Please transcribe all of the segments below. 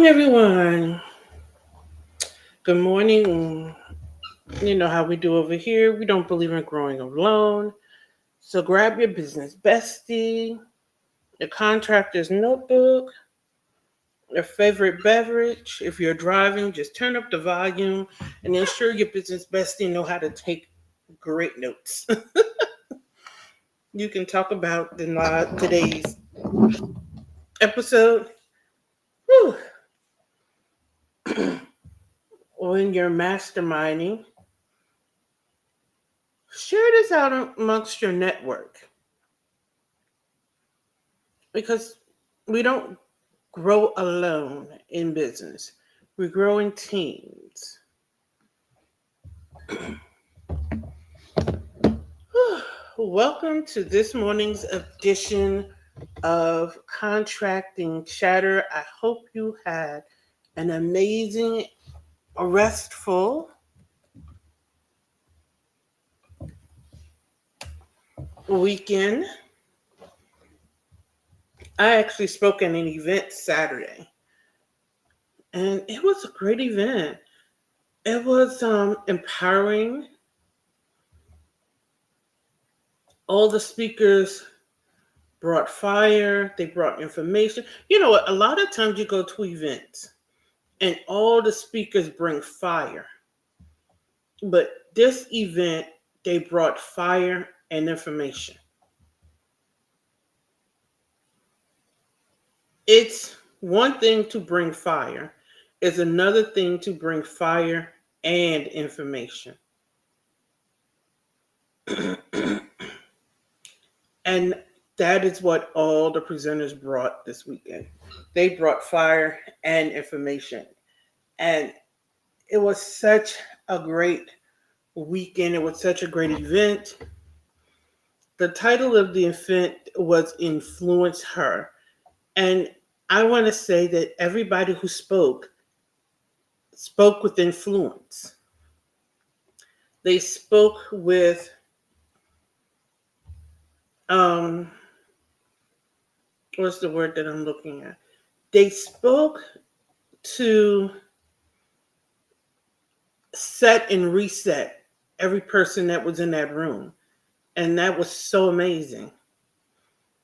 morning, everyone. Good morning. You know how we do over here. We don't believe in growing alone. So grab your business bestie, your contractor's notebook, your favorite beverage. If you're driving, just turn up the volume and ensure your business bestie know how to take great notes. You can talk about today's episode. Whew. When you're masterminding, share this out amongst your network because we don't grow alone in business. We grow in teams. Welcome to this morning's edition of Contracting Chatter. I hope you had an amazing, restful weekend. I actually spoke at an event Saturday, and it was a great event. It was empowering. All the speakers brought fire, they brought information. You know what? A lot of times you go to events and all the speakers bring fire. But this event, they brought fire and information. It's one thing to bring fire, it's another thing to bring fire and information. And that is what all the presenters brought this weekend. They brought fire and information. And it was such a great weekend. It was such a great event. The title of the event was Influence Her. And I want to say that everybody who spoke with influence. They spoke with what's the word that I'm looking at? They spoke to set and reset every person that was in that room. And that was so amazing.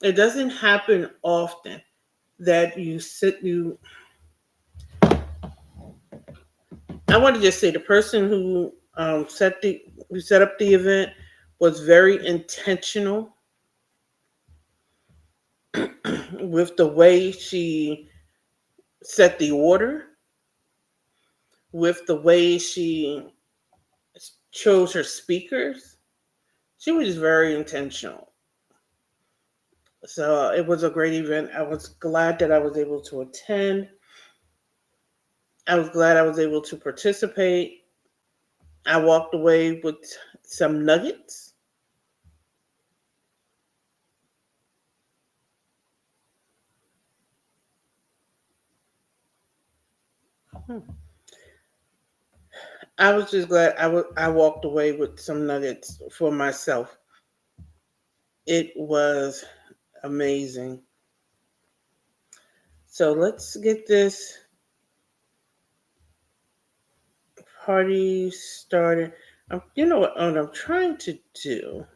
It doesn't happen often that I want to just say the person who set up the event was very intentional with the way she set the order, with the way she chose her speakers. She was very intentional. So it was a great event. I was glad that I was able to attend. I was glad I was able to participate. I walked away with some nuggets. I was just glad I walked away with some nuggets for myself. It was amazing. So let's get this party started. You know what I'm trying to do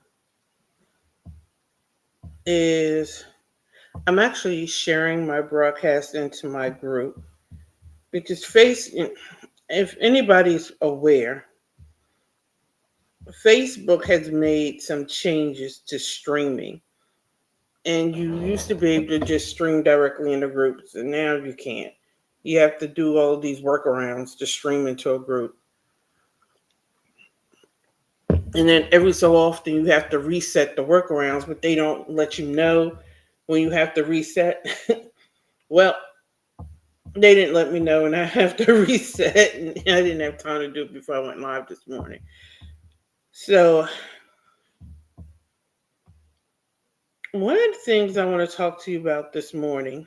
is I'm actually sharing my broadcast into my group because if anybody's aware, Facebook has made some changes to streaming. And you used to be able to just stream directly into groups, and now you can't. You have to do all these workarounds to stream into a group. And then every so often you have to reset the workarounds, but they don't let you know when you have to reset. Well, they didn't let me know, and I have to reset, and I didn't have time to do it before I went live this morning. So, one of the things I want to talk to you about this morning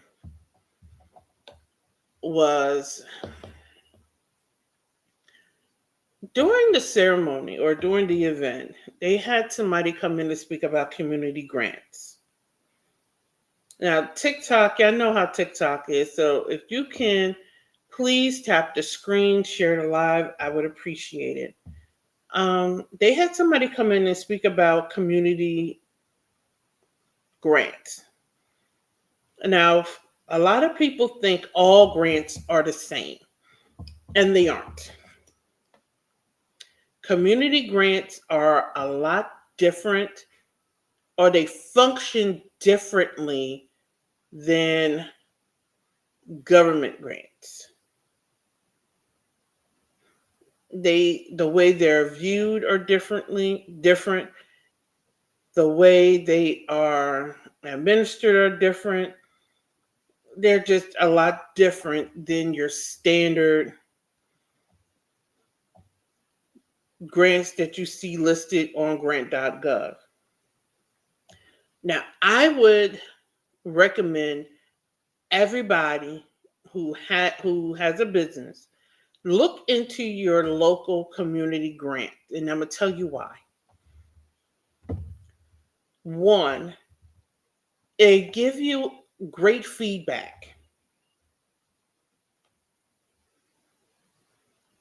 was during the ceremony or during the event, they had somebody come in to speak about community grants. Now, TikTok, I know how TikTok is. So if you can please tap the screen, share the live. I would appreciate it. They had somebody come in and speak about community grants. Now, a lot of people think all grants are the same, and they aren't. Community grants are a lot different, or they function differently than government grants. The way they're viewed are different. The way they are administered are different. They're just a lot different than your standard grants that you see listed on grant.gov. Now, I would recommend everybody who has a business look into your local community grant, and I'm gonna tell you why. One, it give you great feedback.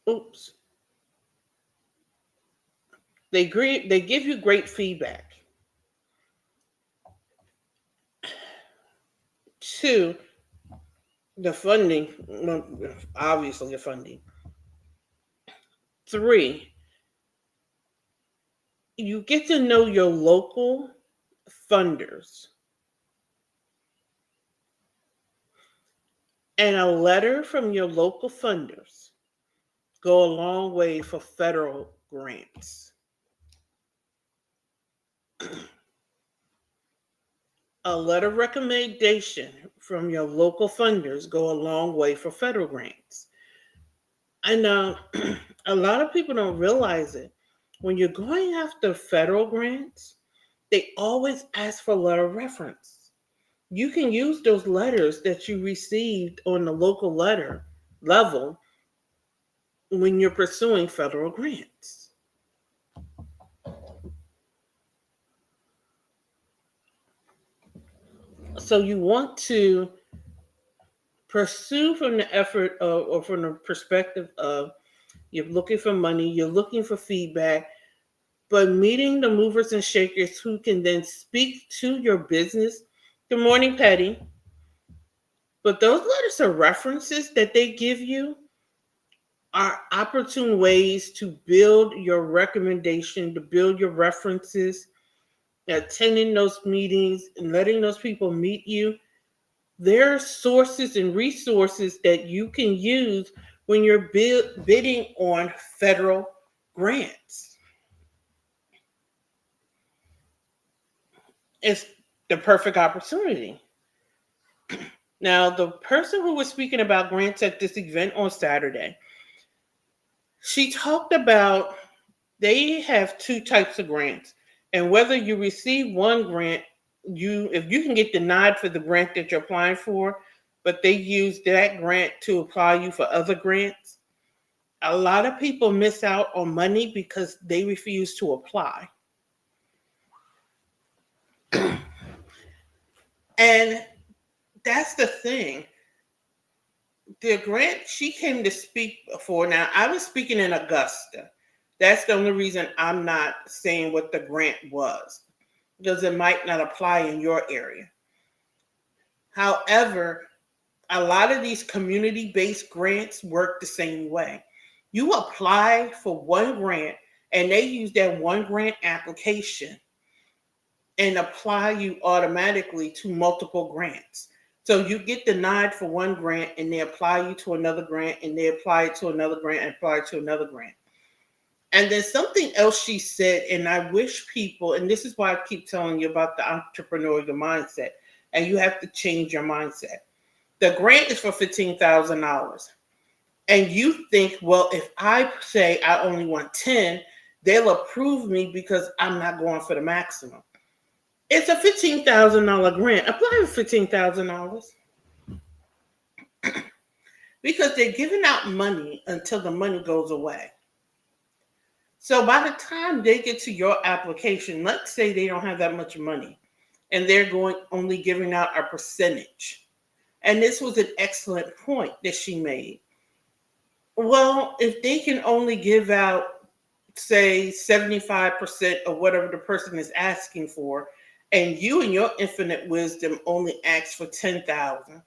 Oops. They give you great feedback. Two, the funding, well, obviously the funding. Three, you get to know your local funders. And a letter from your local funders go a long way for federal grants. A letter of recommendation from your local funders go a long way for federal grants. I know a lot of people don't realize it. When you're going after federal grants, they always ask for a letter of reference. You can use those letters that you received on the local letter level when you're pursuing federal grants. So you want to pursue from the effort of, or from the perspective of, you're looking for money, you're looking for feedback, but meeting the movers and shakers who can then speak to your business. Good morning, Patty. But those letters of references that they give you are opportune ways to build your recommendation, to build your references, attending those meetings and letting those people meet you. There are sources and resources that you can use when you're bidding on federal grants. It's the perfect opportunity. Now, the person who was speaking about grants at this event on Saturday, she talked about they have two types of grants. And whether you receive one grant, if you can get denied for the grant that you're applying for, but they use that grant to apply you for other grants, a lot of people miss out on money because they refuse to apply. And that's the thing. The grant she came to speak for, now I was speaking in Augusta. That's the only reason I'm not saying what the grant was, because it might not apply in your area. However, a lot of these community-based grants work the same way. You apply for one grant and they use that one grant application and apply you automatically to multiple grants. So you get denied for one grant and they apply you to another grant and they apply it to another grant and apply it to another grant. And then something else she said, and I wish people, and this is why I keep telling you about the entrepreneurial mindset, and you have to change your mindset. The grant is for $15,000. And you think, well, if I say I only want 10, they'll approve me because I'm not going for the maximum. It's a $15,000 grant. Apply for $15,000 because they're giving out money until the money goes away. So by the time they get to your application, let's say they don't have that much money and they're only giving out a percentage. And this was an excellent point that she made. Well, if they can only give out, say, 75% of whatever the person is asking for, and you in your infinite wisdom only ask for 10,000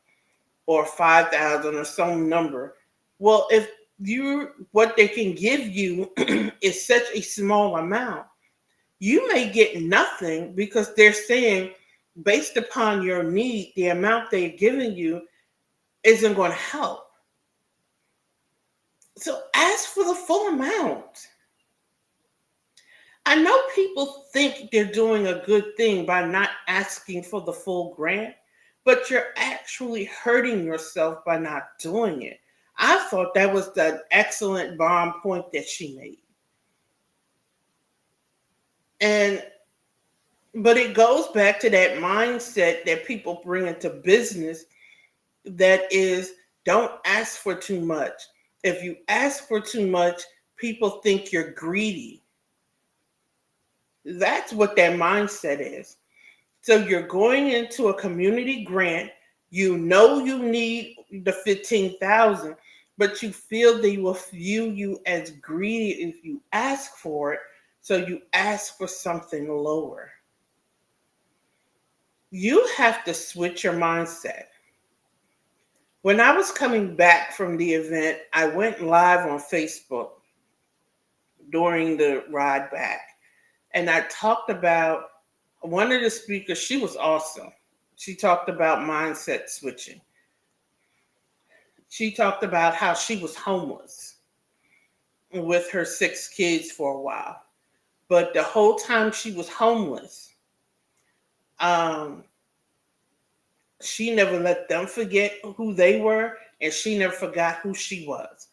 or 5,000 or some number, well, if you what they can give you is such a small amount, you may get nothing because they're saying, based upon your need, the amount they've given you isn't going to help. So ask for the full amount. I know people think they're doing a good thing by not asking for the full grant, but you're actually hurting yourself by not doing it. I thought that was the excellent bomb point that she made. And but it goes back to that mindset that people bring into business, that is, don't ask for too much. If you ask for too much, people think you're greedy. That's what that mindset is. So you're going into a community grant, you know you need the 15,000, but you feel they will view you as greedy if you ask for it, so you ask for something lower. You have to switch your mindset. When I was coming back from the event, I went live on Facebook during the ride back, and I talked about one of the speakers. She was awesome. She talked about mindset switching. She talked about how she was homeless with her 6 kids for a while. But the whole time she was homeless, um, she never let them forget who they were, and she never forgot who she was.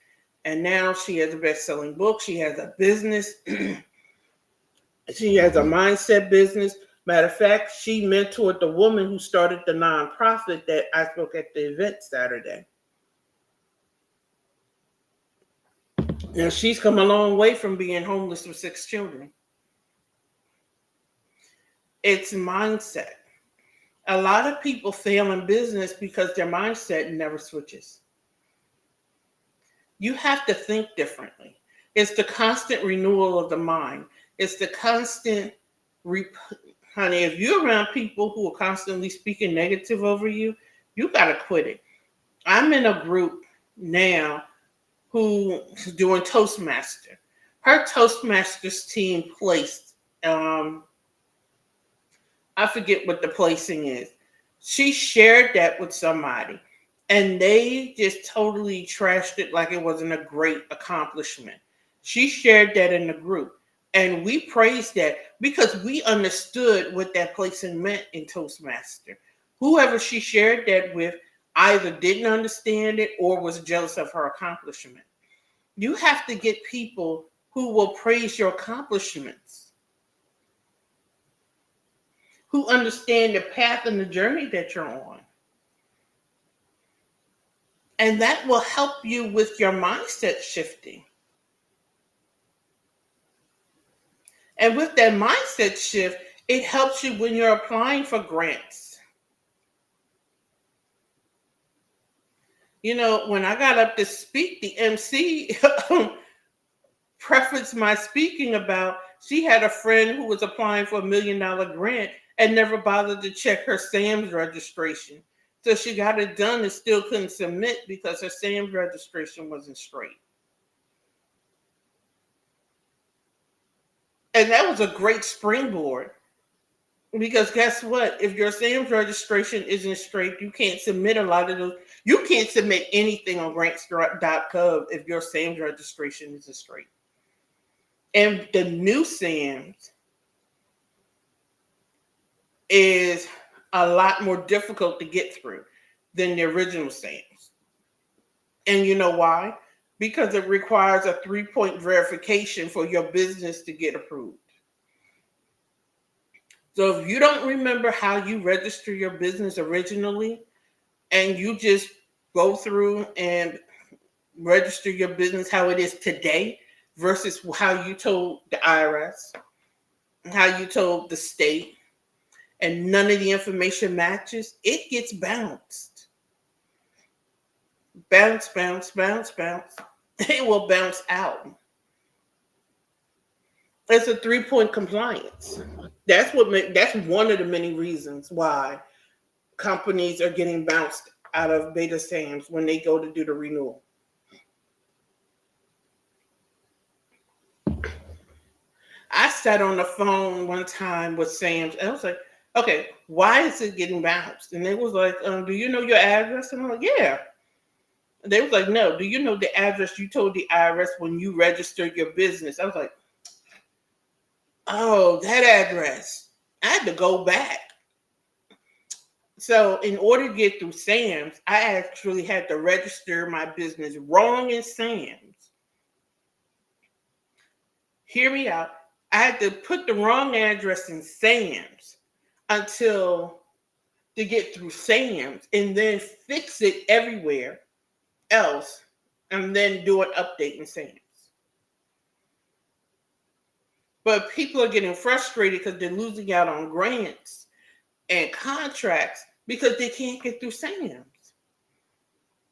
And now she has a best-selling book. She has a business. She has a mindset business. Matter of fact, she mentored the woman who started the nonprofit that I spoke at the event Saturday. And she's come a long way from being homeless with 6 children. It's mindset. A lot of people fail in business because their mindset never switches. You have to think differently. It's the constant renewal of the mind. It's the constant, rep- honey, if you're around people who are constantly speaking negative over you, you got to quit it. I'm in a group now who's doing Toastmaster. Her Toastmasters team placed, I forget what the placing is. She shared that with somebody, and they just totally trashed it like it wasn't a great accomplishment. She shared that in the group, and we praised that because we understood what that placing meant in Toastmaster. Whoever she shared that with either didn't understand it or was jealous of her accomplishment. You have to get people who will praise your accomplishments, who understand the path and the journey that you're on. And that will help you with your mindset shifting. And with that mindset shift, it helps you when you're applying for grants. You know, when I got up to speak, the MC prefaced my speaking about she had a friend who was applying for $1 million grant and never bothered to check her SAMS registration. So she got it done and still couldn't submit because her SAMS registration wasn't straight. And that was a great springboard. Because guess what? If your SAMS registration isn't straight, you can't submit a lot of those. You can't submit anything on grants.gov if your SAMS registration isn't straight. And the new SAMS is a lot more difficult to get through than the original SAMS. And you know why? Because it requires a 3-point verification for your business to get approved. So if you don't remember how you register your business originally, and you just go through and register your business how it is today versus how you told the IRS, how you told the state, and none of the information matches, it gets bounced. Bounce, bounce, bounce, bounce. it will bounce out. It's a 3-point compliance. That's one of the many reasons why companies are getting bounced out of beta SAMs when they go to do the renewal. I sat on the phone one time with SAMs and I was like, okay, why is it getting bounced? And they was like, do you know your address? And I'm like, yeah. And they was like, no, do you know the address you told the IRS when you registered your business? I was like, oh, that address. I had to go back. So in order to get through SAMs, I actually had to register my business wrong in SAMs. Hear me out. I had to put the wrong address in SAMs until to get through SAMs and then fix it everywhere else and then do an update in SAMs. But people are getting frustrated because they're losing out on grants and contracts because they can't get through SAMs.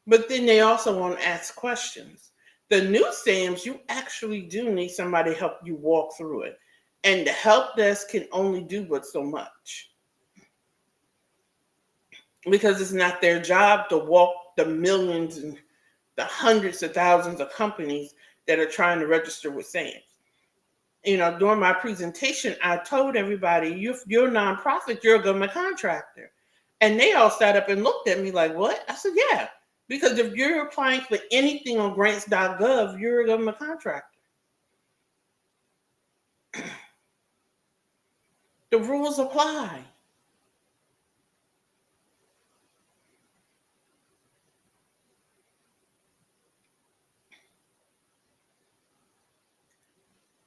But then they also want to ask questions. The new SAMs, you actually do need somebody to help you walk through it. And the help desk can only do but so much. Because it's not their job to walk the millions and the hundreds of thousands of companies that are trying to register with SAMs. During my presentation, I told everybody, you're a nonprofit, you're a government contractor. And they all sat up and looked at me like, what? I said, yeah. Because if you're applying for anything on grants.gov, you're a government contractor. The rules apply.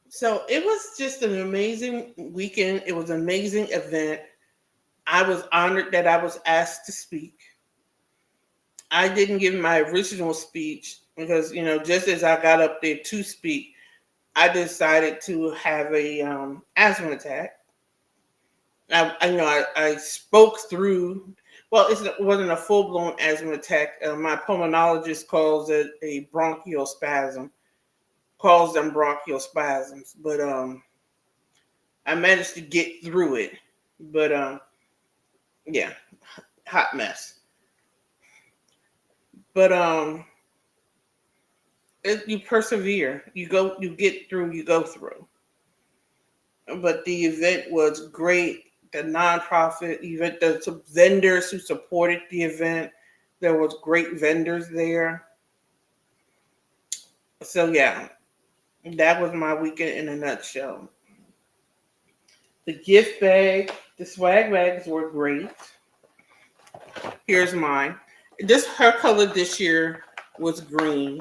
So it was just an amazing weekend. It was an amazing event. I was honored that I was asked to speak. I didn't give my original speech because, just as I got up there to speak, I decided to have a asthma attack. I spoke through. Well, it wasn't a full blown asthma attack. My pulmonologist calls it a bronchial spasm. Calls them bronchial spasms, but I managed to get through it. But yeah, hot mess. But you persevere. You get through. You go through. But the event was great. The nonprofit event, the vendors who supported the event, there was great vendors there. So yeah, that was my weekend in a nutshell. The gift bag, the swag bags were great. Here's mine. Her color this year was green,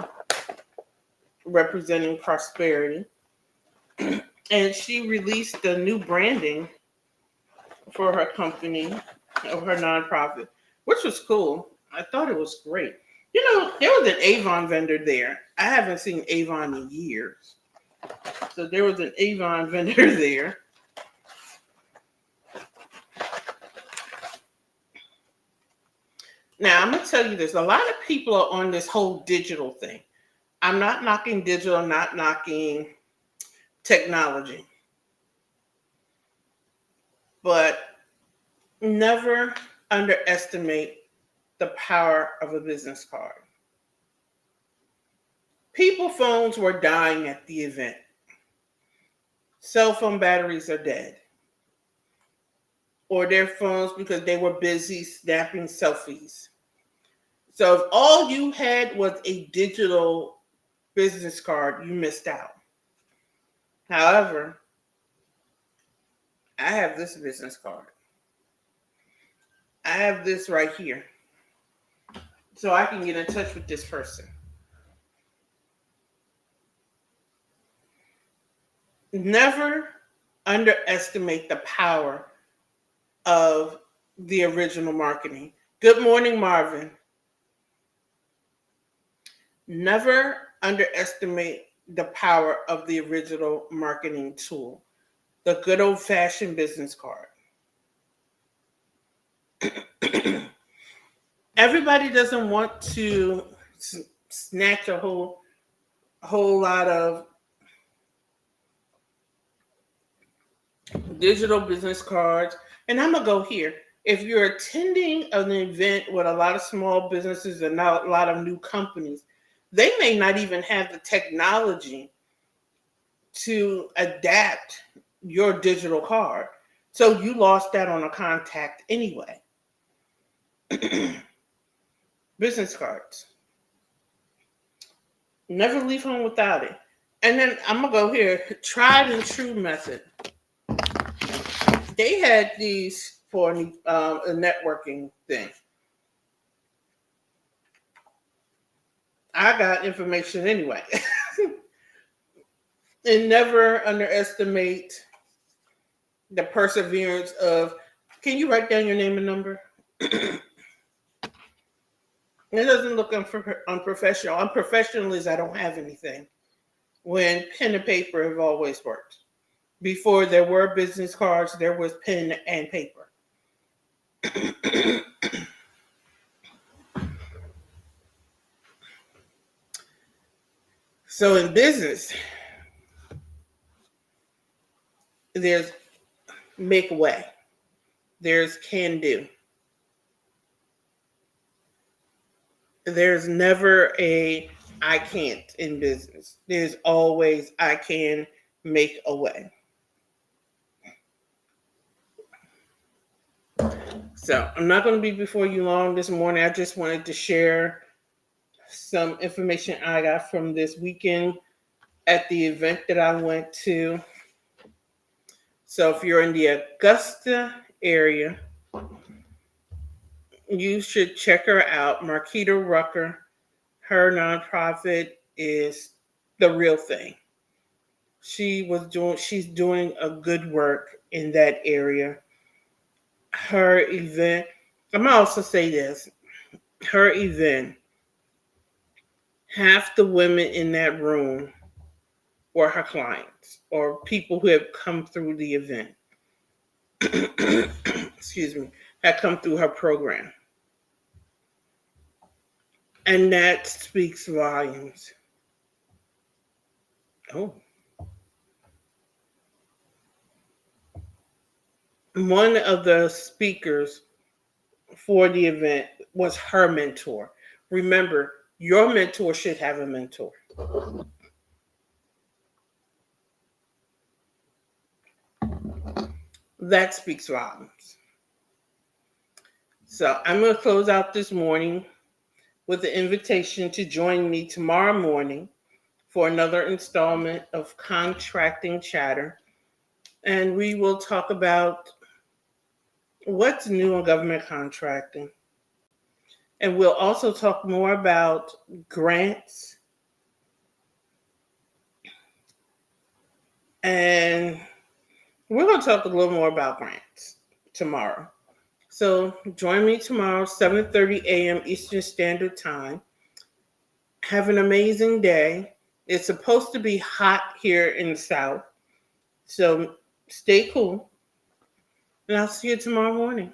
representing prosperity. And she released the new branding for her company or her nonprofit, which was cool. I thought it was great. There was an Avon vendor there. I haven't seen Avon in years. So there was an Avon vendor there. Now, I'm going to tell you this. A lot of people are on this whole digital thing. I'm not knocking digital, I'm not knocking technology. But never underestimate the power of a business card. People phones were dying at the event. Cell phone batteries are dead. Or their phones because they were busy snapping selfies. So if all you had was a digital business card, you missed out. However, I have this business card. I have this right here. So I can get in touch with this person. Never underestimate the power of the original marketing. Good morning, Marvin. Never underestimate the power of the original marketing tool, the good old fashioned business card. Everybody doesn't want to snatch a whole a whole lot of digital business cards. And I'm going to go here. If you're attending an event with a lot of small businesses and not a lot of new companies, they may not even have the technology to adapt your digital card. So you lost that on a contact anyway. Business cards. Never leave home without it. And then I'm going to go here. Tried and true method. They had these for a networking thing. I got information anyway. And never underestimate the perseverance of, can you write down your name and number? It doesn't look unprofessional. Unprofessional is I don't have anything. When pen and paper have always worked. Before there were business cards, there was pen and paper. So in business, there's make way. There's can do. There's never a I can't in business. There's always I can make a way. So I'm not going to be before you long this morning. I just wanted to share some information I got from this weekend at the event that I went to. So if you're in the Augusta area, you should check her out. Marquita Rucker. Her nonprofit is the real thing. She's doing a good work in that area. Her event, I'm gonna also say this. Her event, half the women in that room were her clients or people who have come through the event. Excuse me, had come through her program. And that speaks volumes. Oh. One of the speakers for the event was her mentor. Remember, your mentor should have a mentor. That speaks volumes. So I'm going to close out this morning with the invitation to join me tomorrow morning for another installment of Contracting Chatter. And we will talk about what's new in government contracting. And we'll also talk more about grants. And we're going to talk a little more about grants tomorrow. So join me tomorrow, 7:30 a.m. Eastern Standard Time. Have an amazing day. It's supposed to be hot here in the South. So stay cool. And I'll see you tomorrow morning.